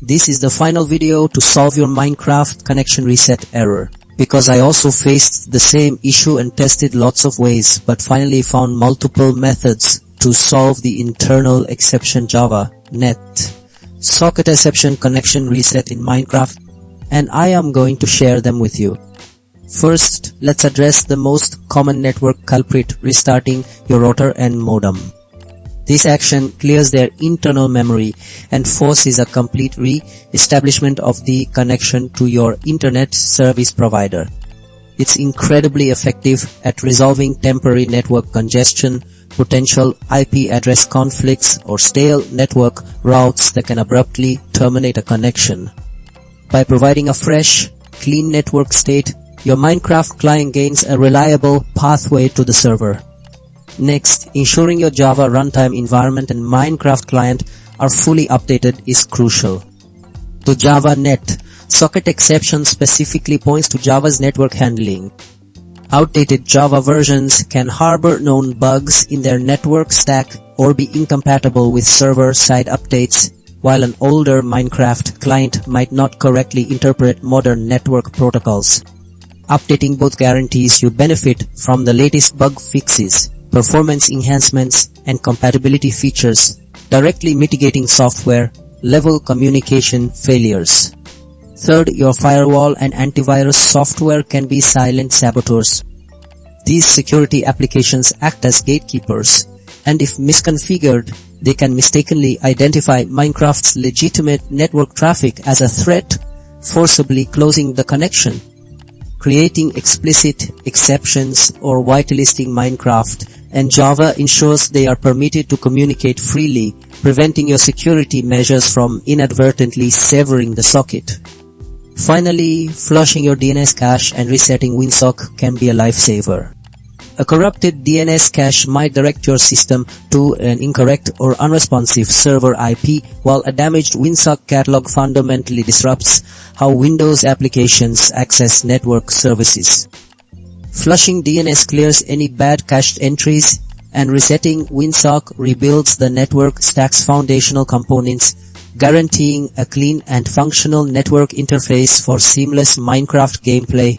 This is the final video to solve your Minecraft connection reset error, because I also faced the same issue and tested lots of ways but finally found multiple methods to solve the internal exception Java net SocketException connection reset in Minecraft, and I am going to share them with you. First, let's address the most common network culprit, restarting your router and modem. This action clears their internal memory and forces a complete re-establishment of the connection to your internet service provider. It's incredibly effective at resolving temporary network congestion, potential IP address conflicts, or stale network routes that can abruptly terminate a connection. By providing a fresh, clean network state, your Minecraft client gains a reliable pathway to the server. Next, ensuring your Java runtime environment and Minecraft client are fully updated is crucial. The Java net SocketException specifically points to Java's network handling. Outdated Java versions can harbor known bugs in their network stack or be incompatible with server-side updates, while an older Minecraft client might not correctly interpret modern network protocols. Updating both guarantees you benefit from the latest bug fixes, performance enhancements, and compatibility features, directly mitigating software-level communication failures. Third, your firewall and antivirus software can be silent saboteurs. These security applications act as gatekeepers, and if misconfigured, they can mistakenly identify Minecraft's legitimate network traffic as a threat, forcibly closing the connection. Creating explicit exceptions or whitelisting Minecraft and Java ensures they are permitted to communicate freely, preventing your security measures from inadvertently severing the socket. Finally, flushing your DNS cache and resetting WinSock can be a lifesaver. A corrupted DNS cache might direct your system to an incorrect or unresponsive server IP, while a damaged WinSock catalog fundamentally disrupts how Windows applications access network services. Flushing DNS clears any bad cached entries, and resetting WinSock rebuilds the network stack's foundational components, guaranteeing a clean and functional network interface for seamless Minecraft gameplay.